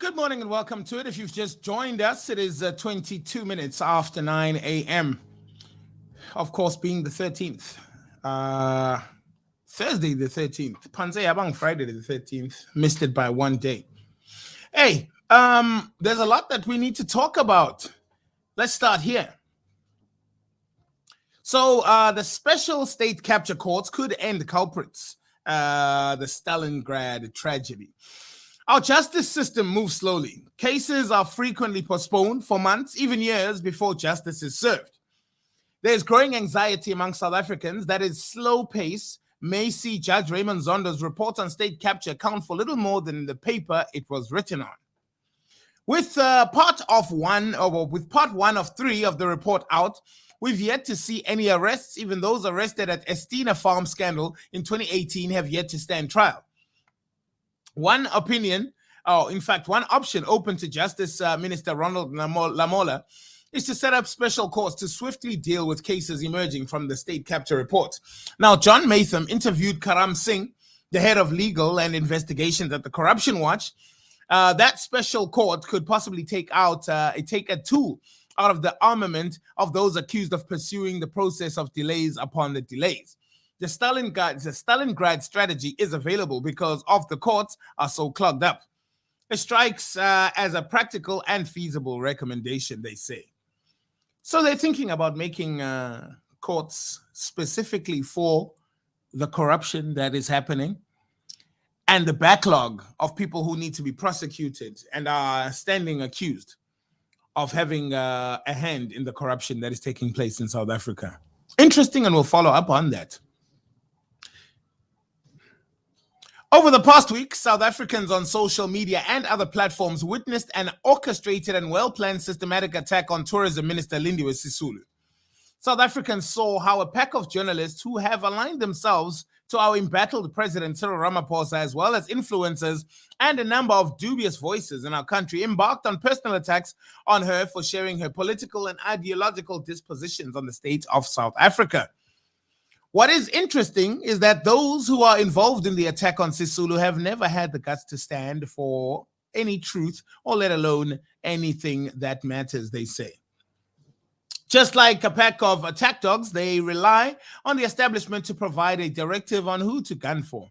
Good morning and welcome to it. If you've just joined us, it is 22 minutes after 9 a.m. Of course, being the 13th. Thursday the 13th. Panze Abang Friday the 13th. Missed it by one day. Hey, there's a lot that we need to talk about. Let's start here. So the special state capture courts could end culprits. The Stalingrad tragedy. Our justice system moves slowly. Cases are frequently postponed for months, even years, before justice is served. There's growing anxiety among South Africans that its slow pace may see Judge Raymond Zondo's report on state capture count for little more than the paper it was written on. With part one of three of the report out, we've yet to see any arrests. Even those arrested at Estina Farm scandal in 2018 have yet to stand trial. One option open to Justice Minister Ronald Lamola is to set up special courts to swiftly deal with cases emerging from the state capture report. Now, John Matham interviewed Karam Singh, the head of legal and investigations at the Corruption Watch. That special court could possibly take a tool out of the armament of those accused of pursuing the process of delays upon the delays. The Stalingrad strategy is available because of the courts are so clogged up. It strikes as a practical and feasible recommendation, they say. So they're thinking about making courts specifically for the corruption that is happening and the backlog of people who need to be prosecuted and are standing accused of having a hand in the corruption that is taking place in South Africa. Interesting, and we'll follow up on that. Over the past week, South Africans on social media and other platforms witnessed an orchestrated and well-planned systematic attack on Tourism Minister Lindiwe Sisulu. South Africans saw how a pack of journalists who have aligned themselves to our embattled President Cyril Ramaphosa, as well as influencers and a number of dubious voices in our country, embarked on personal attacks on her for sharing her political and ideological dispositions on the state of South Africa. What is interesting is that those who are involved in the attack on Sisulu have never had the guts to stand for any truth, or let alone anything that matters, they say. Just like a pack of attack dogs, they rely on the establishment to provide a directive on who to gun for.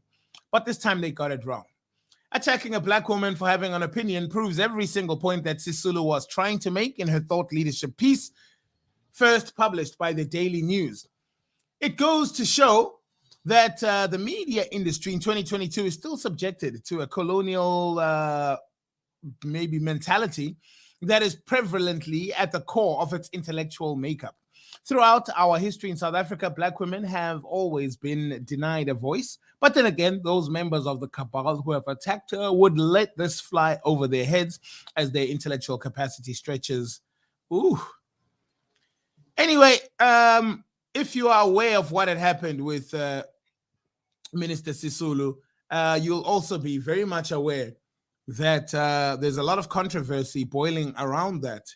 But this time they got it wrong. Attacking a black woman for having an opinion proves every single point that Sisulu was trying to make in her thought leadership piece, first published by the Daily News. It goes to show that the media industry in 2022 is still subjected to a colonial mentality that is prevalently at the core of its intellectual makeup. Throughout our history in South Africa, black women have always been denied a voice. But then again, those members of the cabal who have attacked her would let this fly over their heads as their intellectual capacity stretches. Ooh. Anyway, if you are aware of what had happened with Minister Sisulu, you'll also be very much aware that there's a lot of controversy boiling around that.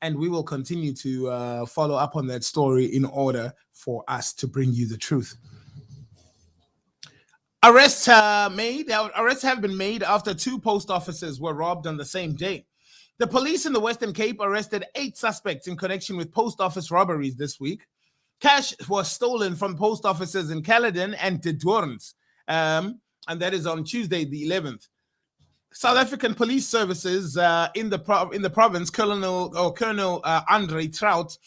And we will continue to follow up on that story in order for us to bring you the truth. Arrests have been made after two post offices were robbed on the same day. The police in the Western Cape arrested 8 suspects in connection with post office robberies this week. Cash was stolen from post offices in Caledon and De Doorns, and that is on Tuesday, the 11th. South African Police Services in the province, Colonel Andre Trout,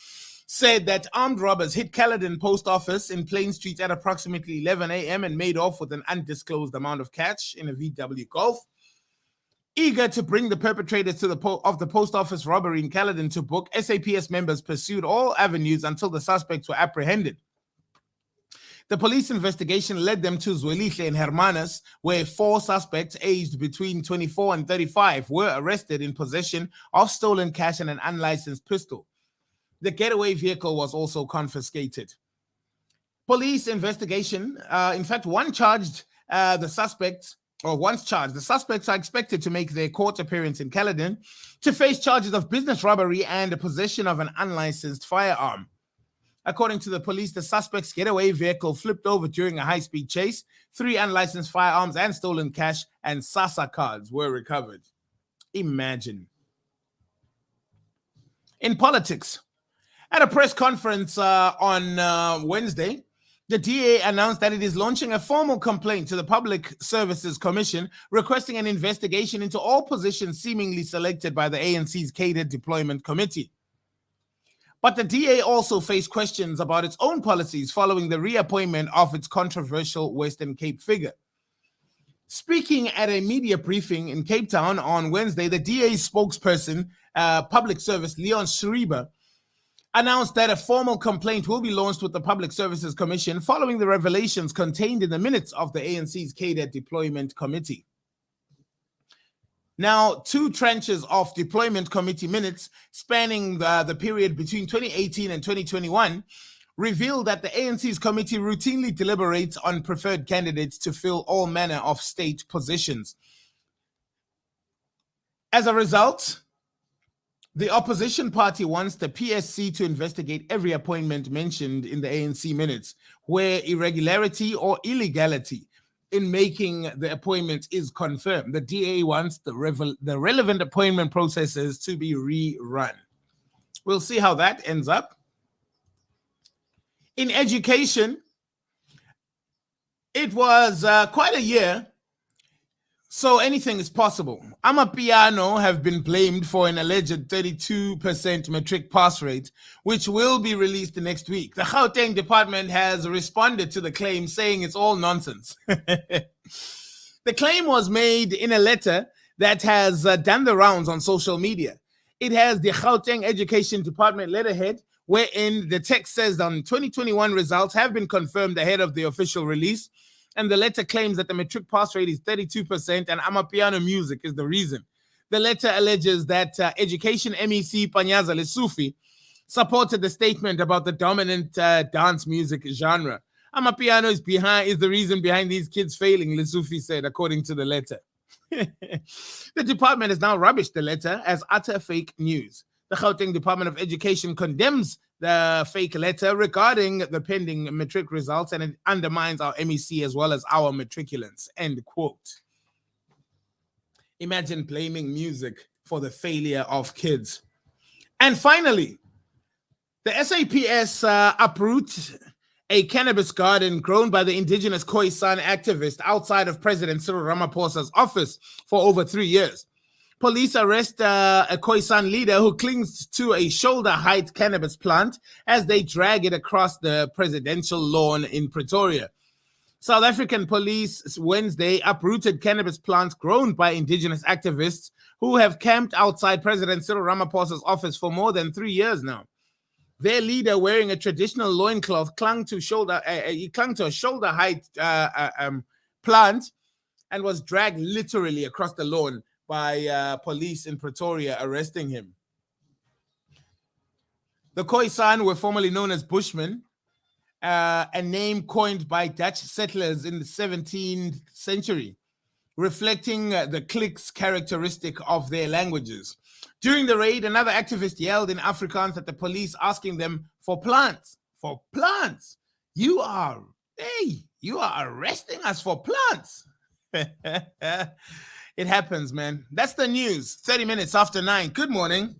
said that armed robbers hit Caledon Post Office in Plain Street at approximately 11 a.m. and made off with an undisclosed amount of cash in a VW Golf. Eager to bring the perpetrators of the post office robbery in Caledon to book, SAPS members pursued all avenues until the suspects were apprehended. The police investigation led them to Zwelihle and Hermanus, where 4 suspects aged between 24 and 35 were arrested in possession of stolen cash and an unlicensed pistol. The getaway vehicle was also confiscated. Police investigation, once charged, the suspects are expected to make their court appearance in Caledon to face charges of business robbery and possession of an unlicensed firearm. According to the police, the suspect's getaway vehicle flipped over during a high-speed chase. 3 unlicensed firearms and stolen cash and SASSA cards were recovered. Imagine. In politics, at a press conference on Wednesday, the DA announced that it is launching a formal complaint to the Public Services Commission requesting an investigation into all positions seemingly selected by the ANC's Cadre Deployment Committee. But the DA also faced questions about its own policies following the reappointment of its controversial Western Cape figure. Speaking at a media briefing in Cape Town on Wednesday, the DA spokesperson, Public Service Leon Schreiber, announced that a formal complaint will be launched with the Public Services Commission following the revelations contained in the minutes of the ANC's Cadre Deployment Committee. Now, 2 tranches of Deployment Committee minutes spanning the period between 2018 and 2021 revealed that the ANC's committee routinely deliberates on preferred candidates to fill all manner of state positions. As a result, the opposition party wants the PSC to investigate every appointment mentioned in the ANC minutes where irregularity or illegality in making the appointment is confirmed. The DA wants the relevant appointment processes to be rerun. We'll see how that ends up. In education, it was quite a year, so anything is possible. Amapiano have been blamed for an alleged 32% matric pass rate, which will be released next week. The Gauteng department has responded to the claim, saying it's all nonsense. The claim was made in a letter that has done the rounds on social media. It has the Gauteng Education Department letterhead, wherein the text says that 2021 results have been confirmed ahead of the official release, and the letter claims that the matric pass rate is 32% and Amapiano music is the reason. The letter alleges that Education MEC Panyaza Lesufi supported the statement about the dominant dance music genre. Amapiano is the reason behind these kids failing, Lesufi said, according to the letter. The department has now rubbished the letter as utter fake news. The Gauteng Department of Education condemns the fake letter regarding the pending matric results, and it undermines our MEC as well as our matriculants, end quote. Imagine blaming music for the failure of kids. And finally, the SAPS uproot a cannabis garden grown by the indigenous Khoisan activist outside of President Cyril Ramaphosa's office for over 3 years. Police arrest a Khoisan leader who clings to a shoulder-height cannabis plant as they drag it across the presidential lawn in Pretoria. South African police Wednesday uprooted cannabis plants grown by indigenous activists who have camped outside President Cyril Ramaphosa's office for more than 3 years now. Their leader, wearing a traditional loincloth, clung to a shoulder-height plant and was dragged literally across the lawn by police in Pretoria, arresting him. The Khoisan were formerly known as Bushmen, a name coined by Dutch settlers in the 17th century, reflecting the cliques characteristic of their languages. During the raid, another activist yelled in Afrikaans at the police, asking them for plants. For plants? You are arresting us for plants. It happens, man. That's the news. 30 minutes after 9. Good morning.